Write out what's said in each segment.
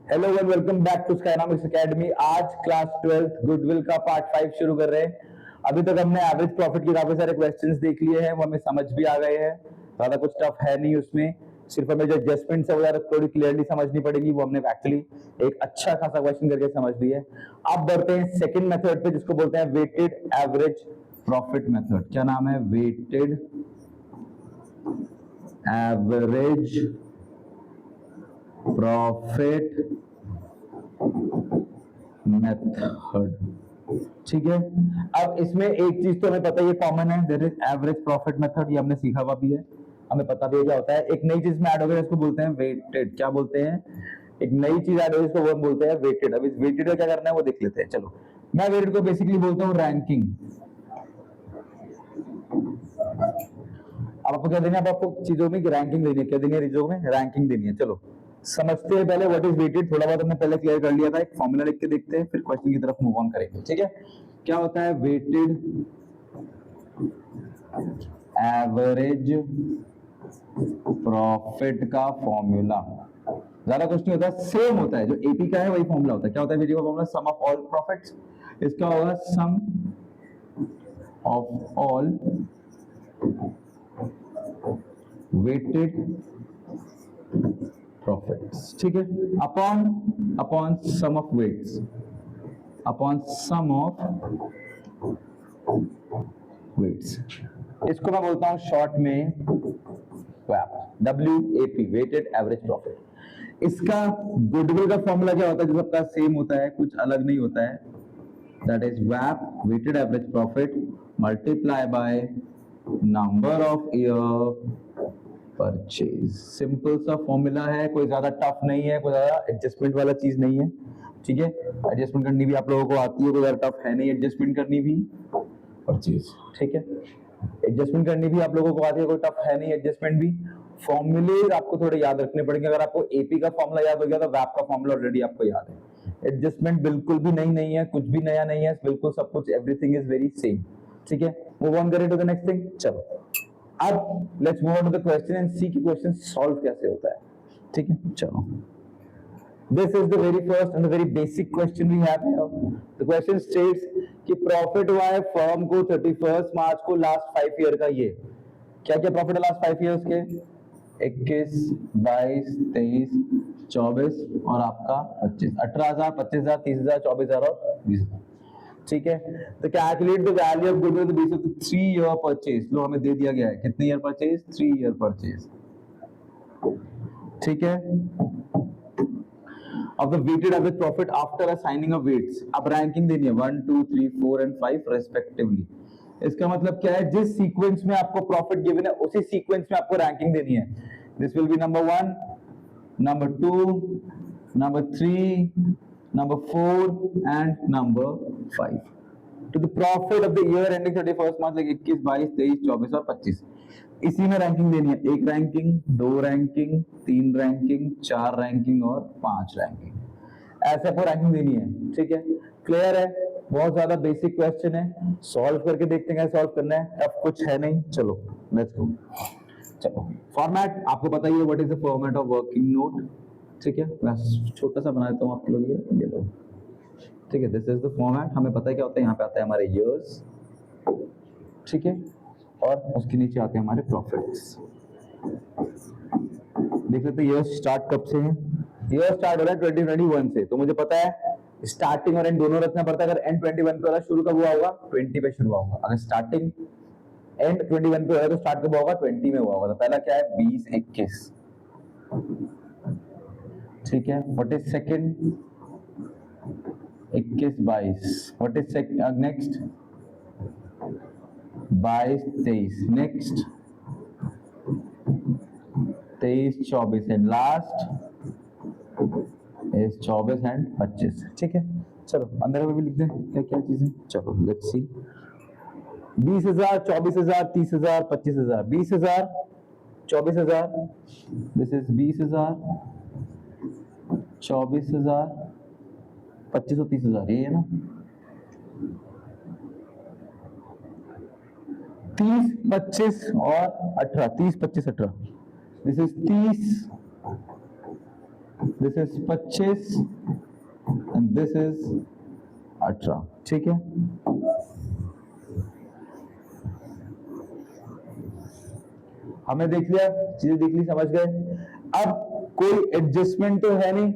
Hello and welcome back to Skynomics academy. आज class 12th goodwill का part 5 शुरू कर रहे हैं। अभी तक हमने एवरेज प्रॉफिट के काफी सारे क्वेश्चंस देख लिए हैं, वो हमें समझ भी आ गए हैं। ज्यादा कुछ टफ है नहीं उसमें, सिर्फ हमें जो एडजस्टमेंट्स है वो थोड़ी क्लियरली समझनी पड़ेगी। वो हमने एक्चुअली एक अच्छा खासा क्वेश्चन करके समझ लिया है। अब बढ़ते हैं सेकंड मेथड पे, जिसको बोलते हैं वेटेड एवरेज प्रॉफिट मेथड। क्या नाम है? Weighted average profit method. ठीक है, अब इसमें एक चीज तो हमें पता ही है, कॉमन है, there is average profit method. ये हमने सीखा हुआ भी है, हमें पता भी है क्या होता है। एक नई चीज में ऐड हो गया, इसको बोलते हैं वेटेड। क्या बोलते हैं? एक नई चीज ऐड हो गई, इसको वो बोलते हैं वेटेड। अब इस वेटेड का क्या करना है वो देख लेते हैं। चलो, मैं वेटेड को बेसिकली बोलता हूँ रैंकिंग। अब आपको क्या देना है? अब आपको चीजों में रैंकिंग देनी है। क्या देनी है? चीजों में रैंकिंग देनी है। चलो समझते हैं पहले व्हाट इज वेटेड। थोड़ा बहुत हमने पहले क्लियर कर लिया था, एक फॉर्मूला लिख के देखते हैं, फिर क्वेश्चन की तरफ मूव ऑन करेंगे। ठीक है, क्या होता है वेटेड एवरेज प्रॉफिट का फॉर्मूला? ज्यादा कुछ नहीं होता, सेम होता है, जो एपी का है वही फॉर्मूला होता है। क्या होता है वेटेड का formula? Sum of all profits. इसका होगा sum of all weighted profits. ठीक है, upon sum of weights, upon sum of weights. इसको मैं बोलता हूं शॉर्ट में WAP, वेटेड एवरेज प्रॉफिट। इसका गुडविल का फॉर्मूला क्या होता है? जो सबका सेम होता है, कुछ अलग नहीं होता है। That is WAP, weighted average profit, multiply by number of year purchase. Simple सा फॉर्मूला है, कोई ज्यादा टफ नहीं है, कोई ज्यादा एडजस्टमेंट वाला चीज नहीं है। ठीक है, एडजस्टमेंट करनी भी आप लोगों को आती है, कोई ज्यादा टफ है नहीं एडजस्टमेंट करनी भी। परचेज, ठीक है, एडजस्टमेंट करनी भी आप लोगों को आती है, कोई टफ है नहीं एडजस्टमेंट भी। फॉर्मूले आपको थोड़े याद रखने पड़ेंगे। अगर आपको एपी का फॉर्मूला याद हो गया तो वैप का फॉर्मूला ऑलरेडी आपको याद है। एडजस्टमेंट बिल्कुल भी नहीं है, कुछ भी नया नहीं है, बिल्कुल सब कुछ, एवरीथिंग इज वेरी सेम। ठीक है, मूव ऑन करें टू द नेक्स्ट थिंग। चलो अब let's move on to the question and see कि क्वेश्चन सॉल्व कैसे होता है। ठीक है, चलो, this is the very first and the very basic question we have here. The question states कि प्रॉफिट हुआ है फर्म को 31 मार्च को लास्ट 5 ईयर का। ये क्या क्या प्रॉफिट है लास्ट 5 ईयर्स के? 21, 22, 23, 24 और आपका 25, 18,000, 25,000, 30,000, 24,000 और 20,000। ठीक है, तो calculate the value of goodwill base of 3 year purchase. लो हमें दे दिया गया है कितने ईयर परचेज? 3 year purchase. ठीक है, of the weighted average profit after assigning of weights। अब रैंकिंग देनी है 1, 2, 3, 4 and 5 रेस्पेक्टिवली। इसका मतलब क्या है? जिस सीक्वेंस में आपको प्रॉफिट गिवन है उसी सीक्वेंस में आपको रैंकिंग देनी है। This will be number 1, number 2, number 3, number 4 and number 5 to the profit of the year ending 31st March, like 21, 22, 23, 24 और 25। इसी में रैंकिंग देनी है। 1 रैंकिंग, 2 रैंकिंग, 3 रैंकिंग, 4 रैंकिंग और 5 रैंकिंग, ऐसे आपको रैंकिंग देनी है। ठीक है, क्लियर है? बहुत ज्यादा बेसिक क्वेश्चन है, सॉल्व करके देखते हैं कैसे सॉल्व करना है। अब कुछ है नहीं, चलो लेट्स गो। चलो, फॉर्मेट आपको पता ही है, what is the format of working note. ठीक है, मैं छोटा सा बना देता हूँ आप लोग, ये लो। ठीक है, दिस इज द फॉर्मेट। हमें पता है क्या होता है, यहाँ पे आता है हमारे ईयर्स, ठीक है, और उसके नीचे आते हैं हमारे प्रॉफिट्स। देख लेते हैं ईयर्स स्टार्ट कब से है। ईयर स्टार्ट हो रहा है 2021 से, तो मुझे पता है स्टार्टिंग और एंड दोनों रखना पड़ता है। अगर एंड 21 पे हो रहा, शुरू कब हुआ होगा? 20 पे शुरू हुआ होगा। अगर स्टार्टिंग एंड 21 पे हो रहा है तो स्टार्ट कब होगा? 20 में हुआ होगा। तो पहला क्या है? 20, 21। ठीक है, what is second? 21, 22। What is next? 22, 23। Next 23, 24 and last is 24 and 25। ठीक है, चलो अंदर में भी लिख दें क्या क्या चीजें। चलो लेट्स सी। 20,000, 24,000, 30,000, 25,000। 20,000, 24,000, दिस इज 20,000, 24,000, 25 और 30,000, ये है ना। 30, 25 और 18, 30, 25, 18। This is 30, this is 25 and this is 18। ठीक है, हमने देख लिया, चीजें देख ली, समझ गए। अब कोई एडजस्टमेंट तो है नहीं,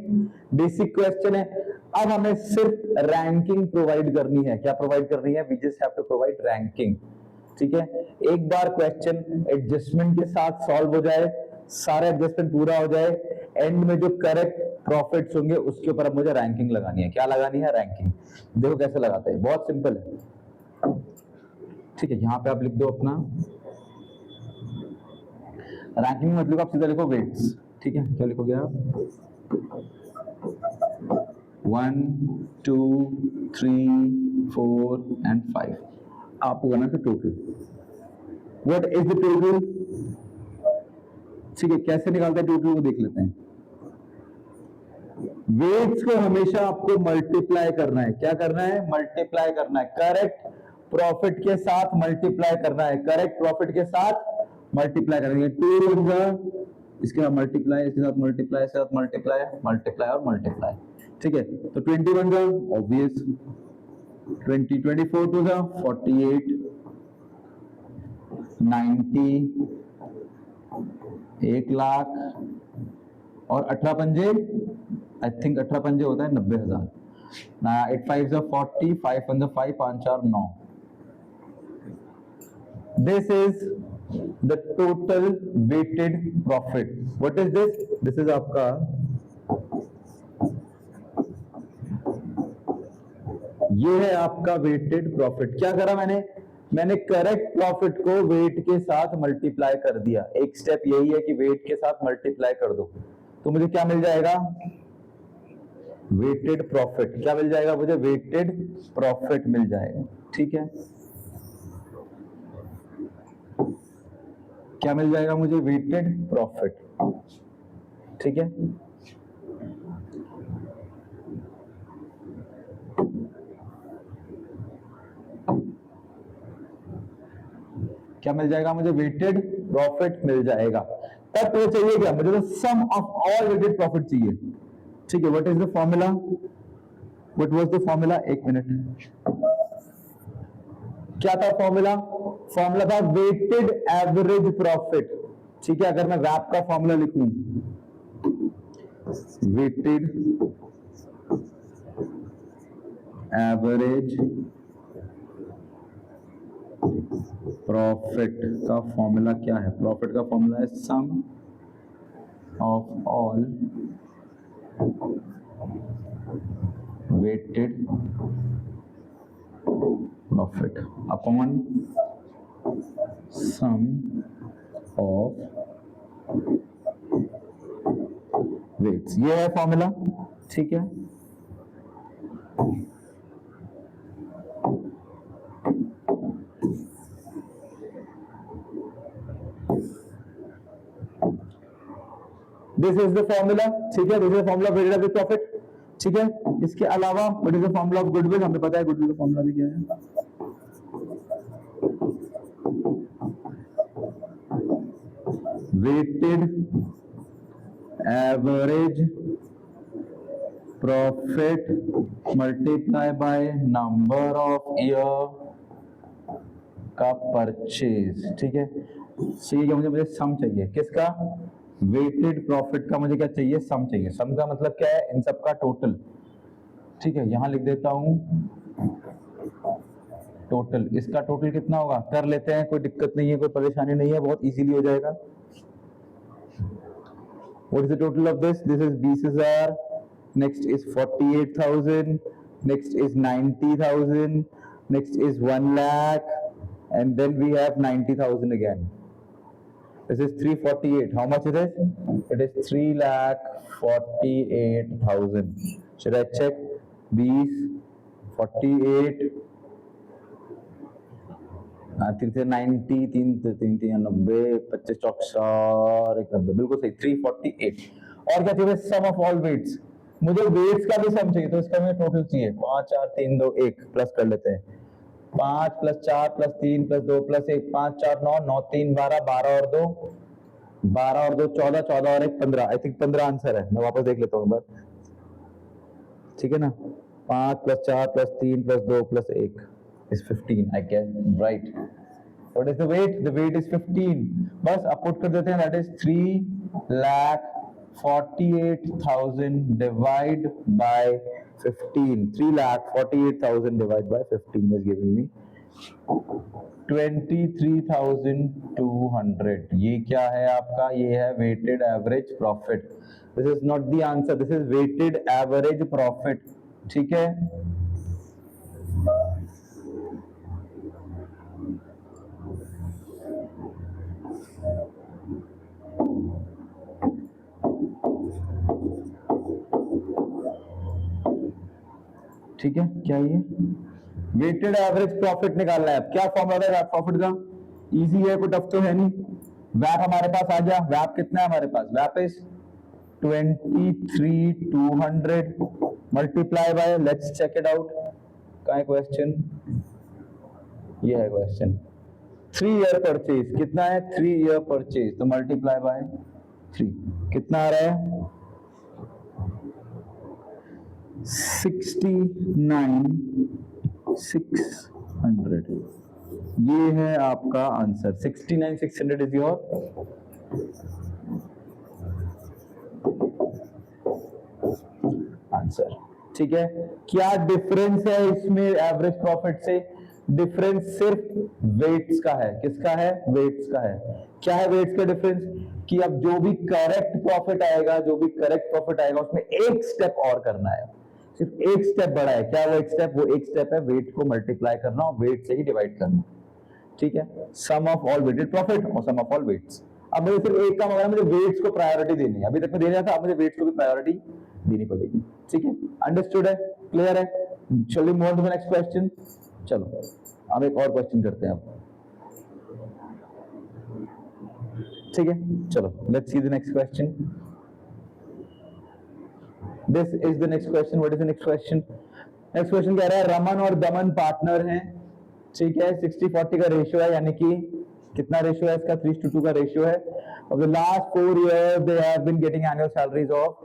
बेसिक क्वेश्चन है। अब हमें सिर्फ रैंकिंग प्रोवाइड करनी है। क्या प्रोवाइड करनी है? We just have to provide ranking. ठीक है, एक बार क्वेश्चन एडजस्टमेंट के साथ सॉल्व हो जाए, सारे एडजस्टमेंट पूरा हो जाए, एंड में जो करेक्ट प्रॉफिट्स होंगे उसके ऊपर अब मुझे रैंकिंग लगानी है। क्या लगानी है? रैंकिंग। देखो कैसे लगाते हैं, बहुत सिंपल है। ठीक है, यहां पे आप लिख दो अपना रैंकिंग, मतलब आप सीधा लिखो वेट्स। ठीक है, क्या लिखोगे आप? 1 2 3 4 एंड 5। आपको करना है total. What is the total? ठीक है, कैसे निकालते हैं टोटल को देख लेते हैं। वेट्स को हमेशा आपको मल्टीप्लाई करना है। क्या करना है? मल्टीप्लाई करना है। करेक्ट प्रॉफिट के साथ मल्टीप्लाई करना है। करेक्ट प्रॉफिट के साथ मल्टीप्लाई करेंगे। 2 होगा, इसके साथ मल्टीप्लाई, इसके साथ मल्टीप्लाई, इसके साथ मल्टीप्लाई, मल्टीप्लाई और मल्टीप्लाई। ठीक है, तो 20 बन गया, ऑब्वियस। 20 24 टू द 48, 90, 1 लाख और 18 पंजे, आई थिंक 18 पंजे होता है 90,000। 8 5 40, 5 1 5, 5 4 9। This is the total weighted profit. What is this? This is आपका ये है आपका weighted profit। क्या करा मैंने करेक्ट प्रॉफिट को वेट के साथ मल्टीप्लाई कर दिया। एक स्टेप यही है कि वेट के साथ मल्टीप्लाई कर दो, तो मुझे क्या मिल जाएगा? Weighted profit. क्या मिल जाएगा मुझे? वेटेड प्रॉफिट मिल जाएगा। ठीक है, क्या मिल जाएगा मुझे? Weighted profit. ठीक है, क्या मिल जाएगा मुझे? वेटेड प्रॉफिट मिल जाएगा। तब तो चाहिए क्या मुझे? तो sum of all weighted profit चाहिए। ठीक है, what is the formula? What was the formula? एक मिनट, क्या था फॉर्मूला? फॉर्मूला था वेटेड एवरेज प्रॉफिट। ठीक है, अगर मैं वैप का फॉर्मूला लिखूं, वेटेड एवरेज प्रॉफिट का फॉर्मूला क्या है? प्रॉफिट का फॉर्मूला है sum of all weighted profit upon sum of weights. ये है फॉर्मूला। ठीक है, दिस इज द फॉर्मूला। ठीक है, this is formula weighted average profit. ठीक है, इसके अलावा what is the formula of goodwill? हमें पता है गुडविल का फॉर्मूला भी क्या है। Weighted average profit multiply by number of year का परचेज। ठीक है, चाहिए मुझे सम चाहिए। किसका? वेटेड प्रॉफिट का मुझे क्या चाहिए? सम चाहिए। सम का मतलब क्या है? इन सब का टोटल। ठीक है, यहां लिख देता हूं टोटल। इसका टोटल कितना होगा? कर लेते हैं, कोई दिक्कत नहीं है, कोई परेशानी नहीं है, बहुत इजीली हो जाएगा। What is the total of this? This is 20,000, next is 48,000, next is 90,000, next is 1 lakh, and then we have 90,000 again. This is 348. How much it is? It is 3,48,000. Should I check? 20, 48, 90, 3 90, 25 चौक 90, बिल्कुल सही। 348। और क्या चाहिए? सम of all weights. मुझे weights का भी सम चाहिए, तो इसका मुझे टोटल चाहिए। 5 4 3 2 1 प्लस कर लेते हैं। 5 + 4 + 3 + 2 + 1, 5 4 9, 9 3 12, 12 और 2 12 और 2 14, 14 और 1 15, आई थिंक 15 आंसर है, मैं वापस देख लेता हूँ एक बार, ठीक है ना। 5 + 4 + 3 + 2 + 1 is 15, I guess, right. What is the weight? The weight is 15. बस अब पुट कर देते हैं, that is 3,48,000 divide by 15. 3,48,000 divide by 15 is giving me 23,200. ये क्या है आपका? ये है weighted average profit. This is not the answer, this is weighted average profit. ठीक है, ठीक है। क्या ये वेटेड एवरेज प्रॉफिट निकालना है? क्या फॉर्मूला है प्रॉफिट का? इजी है, कोई टफ तो है नहीं। वैप हमारे पास आ गया, वैप कितना है हमारे पास? वैप is 23,200 multiply by, let's check it out. क्या है क्वेश्चन? ये है क्वेश्चन, 3 ईयर परचेज कितना है? 3 ईयर परचेज, तो मल्टीप्लाई बाय 3 कितना आ रहा है? 69,600। ये है आपका आंसर, 69,600 इज योर आंसर, ठीक है। क्या डिफरेंस है इसमें एवरेज प्रॉफिट से? डिफरेंस सिर्फ वेट्स का है। किसका है? वेट्स का है। क्या है वेट्स का डिफरेंस? कि अब जो भी करेक्ट प्रॉफिट आएगा, जो भी करेक्ट प्रॉफिट आएगा, उसमें एक स्टेप और करना है, सिर्फ एक स्टेप बढ़ा है। क्या वो एक स्टेप? वो एक स्टेप है वेट को मल्टीप्लाई करना और वेट से ही डिवाइड करना, ठीक है। Sum of all weighted profit और सम ऑफ ऑल वेट्स। अब मुझे सिर्फ एक काम होगा, मुझे वेट्स को प्रायोरिटी देनी है। अभी तक मैं दे रहा था, अब मुझे वेट्स को भी प्रायोरिटी देनी पड़ेगी, ठीक है। अंडरस्टूड है? क्लियर है? चलिए move on to the next question. चलो अब एक और क्वेश्चन करते हैं अब, ठीक है। चलो let's see the next question. This is the next question. What is the next question? Next question कह रहा है रमन और दमन पार्टनर हैं, ठीक है। 60-40 का रेशियो है, यानी कि कितना रेशियो है इसका? 3:2 का रेशियो है। Of the last 4 years they have been getting annual salaries of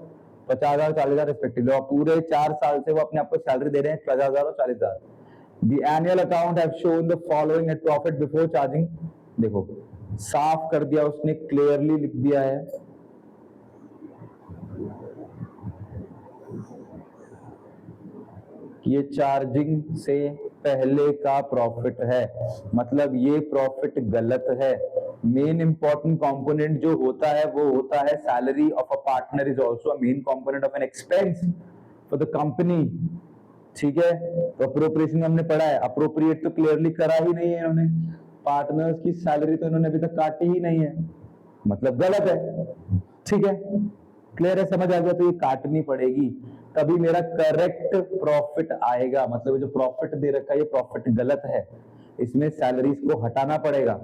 50,000 40,000 respectively. और पूरे 4 साल से वो अपने आप को सैलरी दे रहे हैं 50,000 और 40,000। The annual account have shown the following net profit before charging। देखो साफ कर दिया उसने, क्लियरली लिख दिया है, ये चार्जिंग से पहले का प्रॉफिट है, मतलब ये प्रॉफिट गलत है। मेन इंपॉर्टेंट कंपोनेंट जो होता है वो होता है salary of a partner is also a main component of an expense for the company, ठीक है। तो अप्रोप्रिएशन हमने पढ़ा है, अप्रोप्रिएट तो क्लियरली करा ही नहीं है इन्होंने, पार्टनर्स की सैलरी तो इन्होंने अभी तक काटी ही नहीं है, मतलब गलत है, ठीक है। क्लियर है? समझ आ गया? तो ये काटनी पड़ेगी, तभी मेरा करेक्ट प्रॉफिट आएगा। मतलब जो प्रॉफिट दे रखा है ये प्रॉफिट गलत है, इसमें सैलरीज को हटाना पड़ेगा,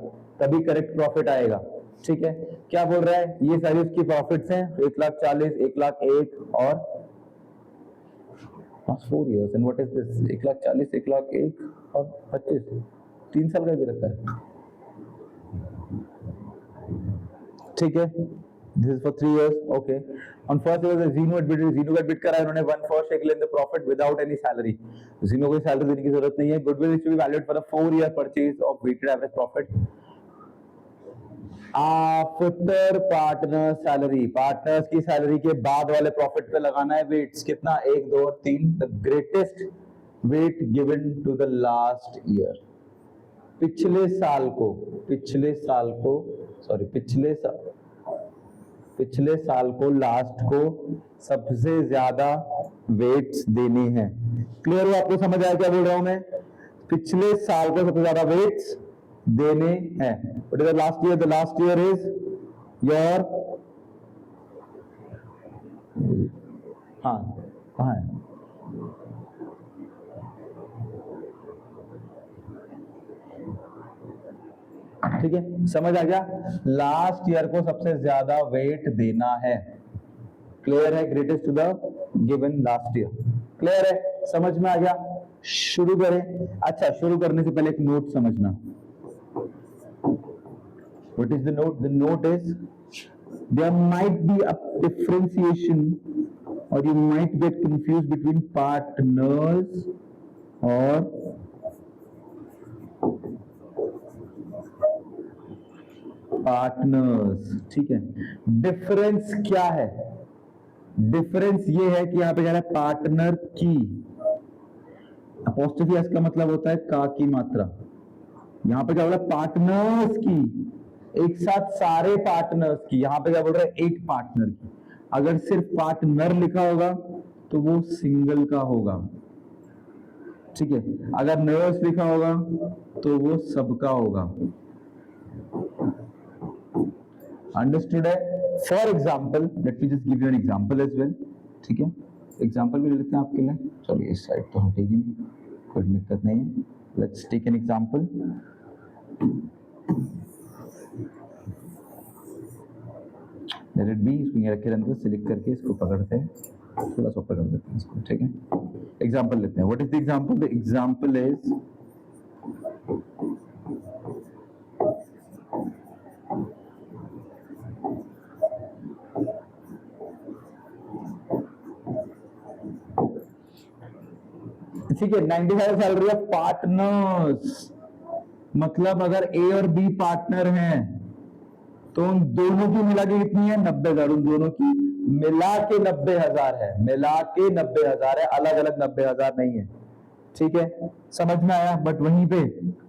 तभी करेक्ट प्रॉफिट आएगा, ठीक है। क्या बोल रहा है? ये सारी उसकी प्रॉफिट्स हैं 1,40,000, 1,01,000 और 4 years। And what is this? 1,40,000, 1,01,000 और 25, 3 साल का दे रखा है, ठीक है। This is for 3 years, okay. On first year Zeno admit करा इन्होंने 1 for shekel in the profit without any salary। Zeno को सैलरी देने की जरूरत नहीं है। Goodwill is to be valued for the 4 year purchase of weighted average profit after partner salary. Partners की salary के बाद वाले प्रॉफिट पे लगाना है वेट्स। कितना? 1, 2 और 3। The greatest weight given to the last year, पिछले साल को लास्ट को सबसे ज्यादा वेट्स देनी है। क्लियर हो? आपको समझ आया क्या बोल रहा हूं मैं? पिछले साल को सबसे ज्यादा वेट्स देने हैं। What is the last year? The last year is your, हाँ कहाँ है? ठीक है, समझ आ गया? लास्ट ईयर को सबसे ज्यादा वेट देना है। क्लियर है? Greatest to the given last year. Clear है? समझ में आ गया? शुरू करें। अच्छा, शुरू करने से पहले एक नोट समझना। What is the note? The note is there might be a differentiation, or you might get confused between partners or partners. ठीक है, डिफरेंस क्या है? डिफरेंस ये है कि यहां पे कह रहा है पार्टनर की, अपोस्ट्रोफी एस का मतलब होता है का की मात्रा. यहां पे क्या बोल रहा है? पार्टनर्स की, एक साथ सारे पार्टनर्स की. यहां पे क्या बोल रहा है? एक पार्टनर की. अगर सिर्फ पार्टनर लिखा होगा तो वो सिंगल का होगा. ठीक है, अगर नर्स लिखा होगा तो वो सबका होगा. अंडरस्टूड है? For example, let me just give you an example as well. ठीक है, एग्जाम्पल भी ले लेते हैं आपके लिए. चलिए इस साइड तो हटेगी, कोई दिक्कत नहीं है. Let's take an example. Let it be. इसको यहाँ रखे रहने को सिलेक्ट करके इसको पकड़ते हैं, थोड़ा सा पकड़ देते हैं इसको. ठीक है, एग्जाम्पल लेते हैं. What is the example? The example is ठीक है, 95 सैलरी ऑफ पार्टनर्स. मतलब अगर ए और बी पार्टनर हैं तो उन दोनों की मिला के कितनी है? 90,000. उन दोनों की मिला के 90,000 है. मिला के 90,000 है, अलग अलग 90,000 नहीं है. ठीक है, समझ में आया? बट वहीं पे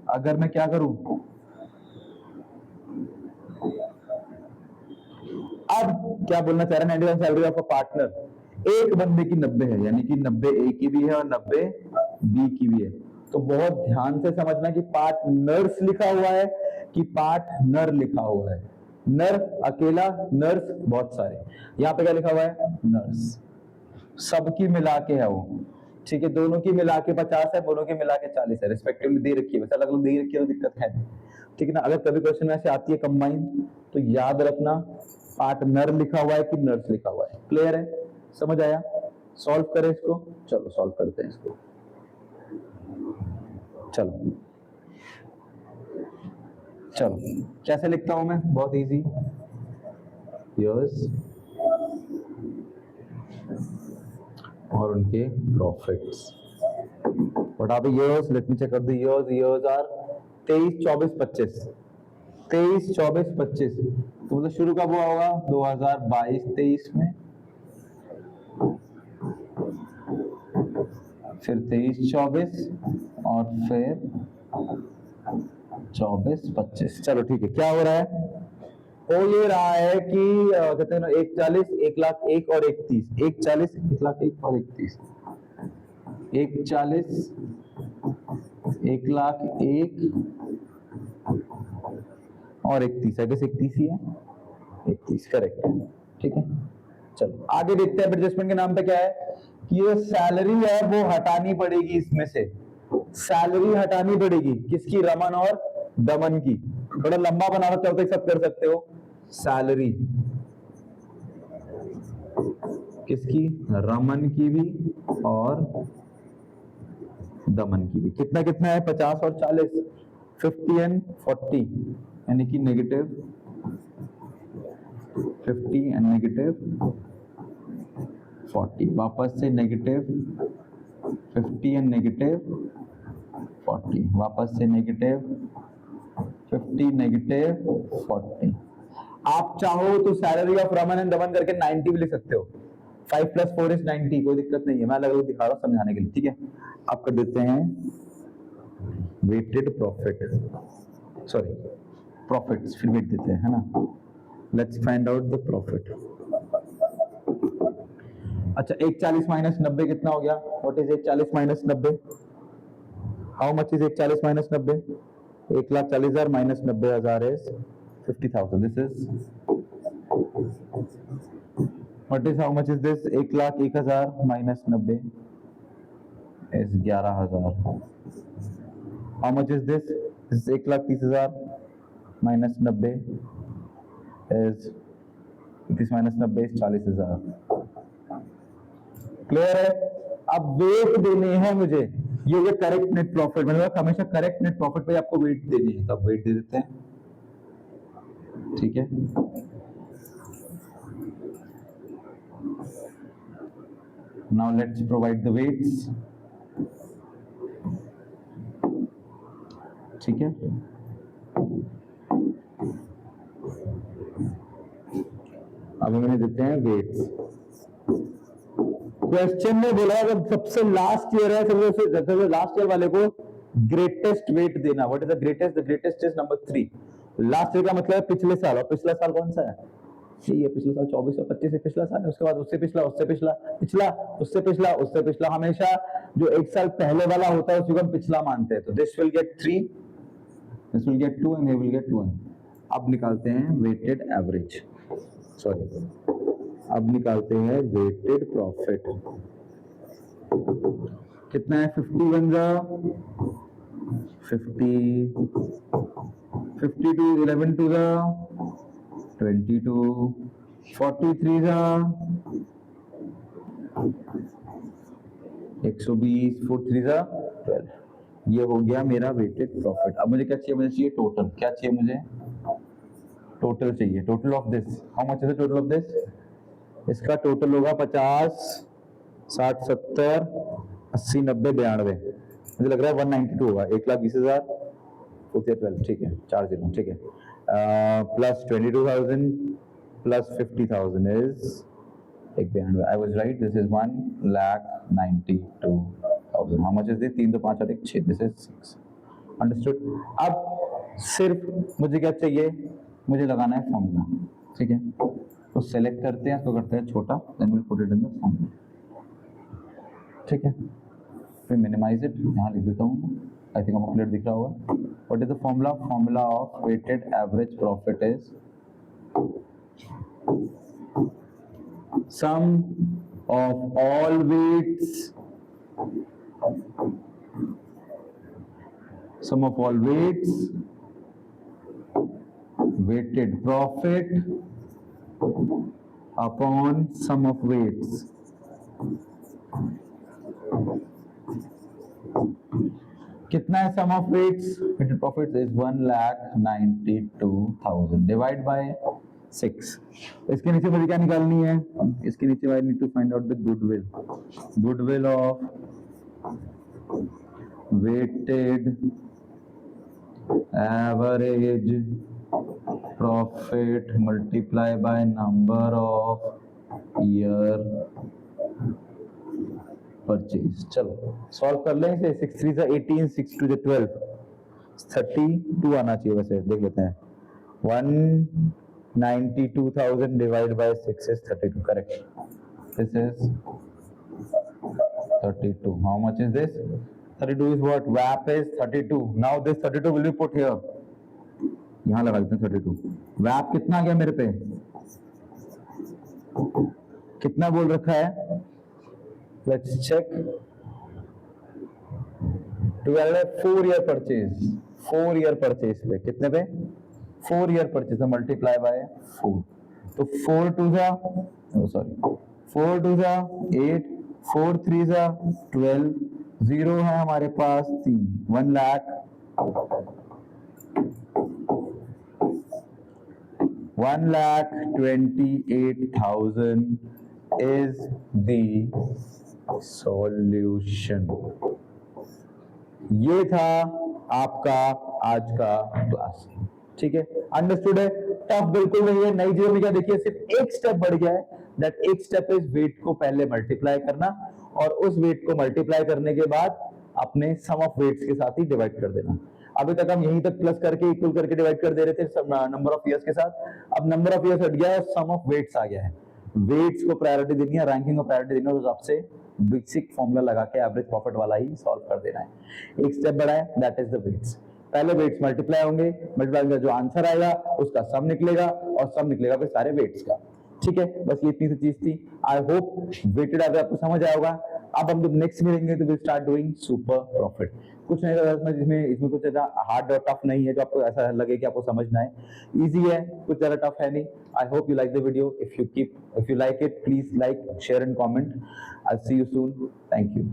अगर मैं क्या करूं, अब क्या बोलना चाह रहा है? 91 सैलरी ऑफ अ पार्टनर. एक बंदे की 90 है, यानी कि 90 ए की भी है और 90 बी की भी है. तो बहुत ध्यान से समझना कि पार्टनर्स लिखा हुआ है कि पार्टनर लिखा हुआ है. नर अकेला, नर्स बहुत सारे. यहाँ पे क्या लिखा हुआ है? नर्स. सबकी मिला के है वो. ठीक है, दोनों की मिला के 50 है, दोनों की मिला के 40 है, रिस्पेक्टिवली दे रखी है. वैसे अलग अलग दे रखी है तो दिक्कत है. ठीक है ना? अगर कभी क्वेश्चन में ऐसे आती है कंबाइन, तो याद रखना पार्टनर लिखा हुआ है कि नर्स लिखा हुआ है. क्लियर है? समझ आया? सॉल्व करें इसको. चलो सॉल्व करते हैं इसको. चलो चलो, कैसे लिखता हूं मैं? बहुत इजी. यर्स और उनके profits. What are the years? Let me check out the years. Years are 23, 24, 25. 23, 24, 25. तो मतलब शुरू कब हुआ होगा? 2022-23 में, फिर 23-24 और फिर 24-25. चलो ठीक है, क्या हो रहा है? हो ये रहा है कि कहते हैं ना 140, 1,01,000 और 31. 140, 1,01,000 और 31. 140, 1,01,000 और 31. है, 31 ही है. 31 करेक्ट है. ठीक है, चलो आगे देखते हैं. एडजस्टमेंट के नाम पे क्या है कि ये सैलरी है वो हटानी पड़ेगी. इसमें से सैलरी हटानी पड़ेगी. किसकी? रमन और दमन की. थोड़ा लंबा बनाना चाहो तो सब कर सकते हो. सैलरी किसकी? रमन की भी और दमन की भी. कितना कितना है? 50 और 40, 50 एंड 40, यानी कि नेगेटिव 50 एंड नेगेटिव 40. वापस से नेगेटिव 50 एंड नेगेटिव 40. वापस से नेगेटिव 50 नेगेटिव 40. आप चाहो तो सैलरी ऑफ रमन एंड दमन करके 90 भी लिख सकते हो. 5 + 4 = 90. कोई दिक्कत नहीं है, मैं अलग अलग दिखा रहा हूँ समझाने के लिए. ठीक है, आप कर देते हैं वेटेड प्रॉफिट, सॉरी प्रॉफिट्स, फिर वेट देते हैं, है ना. Let's find out the profit. अच्छा, 140 माइनस 90 कितना हो गया? What is 140 minus 90? How much is 140 minus 90? 1,40,000 minus 90,000 is 50,000. This is what is, how much is this? 1,01,000 minus 90 is 11,000. How much is this? This 1,30,000 minus 90 is 30 minus 90 is 40,000. Clear है? अब wait देने हैं मुझे. ये correct net profit, मतलब हमेशा correct net profit पे आपको वेट देनी है. तब वेट दे देते हैं. ठीक है। Now let's provide the weights, ठीक है। अब हमें देते हैं वेट्स। क्वेश्चन में बोला जब सबसे लास्ट ईयर है, सबसे लास्ट ईयर वाले को ग्रेटेस्ट वेट देना। What is the greatest? The greatest is number 3। Last year का मतलब है पिछले साल, और पिछला साल कौन सा है? ये पिछला साल 24 या 25 से पिछला साल है, उसके बाद उससे पिछला, उससे पिछला, पिछला, उससे पिछला, उससे पिछला। हमेशा जो एक साल पहले वाला होता है उसको हम पिछला मानते हैं। तो this will get 3, this will get 2 and he will get 1। अब निकालते हैं वेटेड एवरेज, सॉरी, अब निकालते हैं वेटेड प्रॉफिट। कितना है? 51 जा 50, 52, 11 टू जा 22, 43 जा 120, 43 जा 12। ये हो गया मेरा वेटेड प्रॉफिट। अब मुझे क्या चाहिए? मुझे चाहिए टोटल। क्या चाहिए मुझे? टोटल चाहिए। Total of this, how much is the total of this? इसका टोटल होगा 50, 60, 70, 80, 90, 92। मुझे लग रहा है 192 होगा। 1,20,000 12, ठीक है, 4 0, ठीक है। Plus 22,000 plus 50,000 is 192। I was right, this is 1,92,000। How much is this? 3 तो 5 और 1 6, दिस इज 6। अंडरस्टूड। अब सिर्फ मुझे क्या चाहिए? मुझे लगाना है फॉर्मूला, ठीक है। तो सेलेक्ट करते हैं, इसको करते हैं छोटा, then will put it in the formula, ठीक है। फिर मिनिमाइज इट, यहाँ लिख देता हूँ, आई थिंक आपको क्लियर दिख रहा होगा। What is the formula? Formula of weighted average profit is sum of all weights, sum of all weights, weighted profit upon sum of weights। कितना है sum of weights? weighted profit is 1,92,000 divide by 6। इसके नीचे मुझे क्या निकालनी है? इसके नीचे I need to find out the goodwill, goodwill of weighted average profit multiply by number of year purchase। चलो सॉल्व कर लें इसे। 6 3 से 18, 6 2 से 12, 32 आना चाहिए। वैसे देख लेते हैं। 1,92,000 divide by 6 is 32, correct. This is 32। How much is this? 32 is what? WAP is 32. Now this 32 will be put here. यहाँ लगा देते हैं 32। WAP कितना आ गया मेरे पे? कितना बोल रखा है? Let's check. 4 year purchase, 4 year purchase पे कितने पे? 4 year purchase है, multiply by 4। तो 4 2 जा, सॉरी 4 2 जा 8, 4 3 जा 12, 0 है हमारे पास 3, 1,28,000 is the solution। ये था आपका आज का क्लास, ठीक है। अंडरस्टूड है? टफ बिल्कुल नहीं है। नई चीजों में क्या देखिए, सिर्फ एक स्टेप बढ़ गया है। दैट एक स्टेप इज वेट को पहले मल्टीप्लाई करना, और उस वेट को मल्टीप्लाई करने के बाद अपने सम ऑफ वेट्स के साथ ही डिवाइड कर देना। अभी तक हम यहीं तक प्लस करके इक्वल करके डिवाइड कर दे रहे थे नंबर ऑफ ईयर्स के साथ। अब नंबर ऑफ ईयर्स हट गया है, सम ऑफ वेट्स आ गया है। वेट्स को प्रायोरिटी देनी है, रैंकिंग को प्रायोरिटी देनी है, उस हिसाब से बेसिक फॉर्मूला लगा के एवरेज प्रॉफिट वाला ही सॉल्व कर देना है। एक स्टेप बढ़ा है, दैट इज द वेट्स। पहले वेट्स मल्टीप्लाई होंगे, मल्टीप्लाई का जो आंसर आएगा उसका सम निकलेगा, और सम निकलेगा फिर सारे वेट्स का, ठीक है। बस ये इतनी सी चीज थी। आई होप वेटेड एवरेज आपको समझ आया होगा। अब हम जब नेक्स्ट मिलेंगे तो will start doing super profit. कुछ नहीं था इसमें कुछ ज्यादा हार्ड और टफ नहीं है जो आपको ऐसा लगे कि आपको समझना है। इजी है, कुछ ज्यादा टफ है नहीं। I hope you like the video. If you like it, please like, share and comment. I see you soon. Thank you.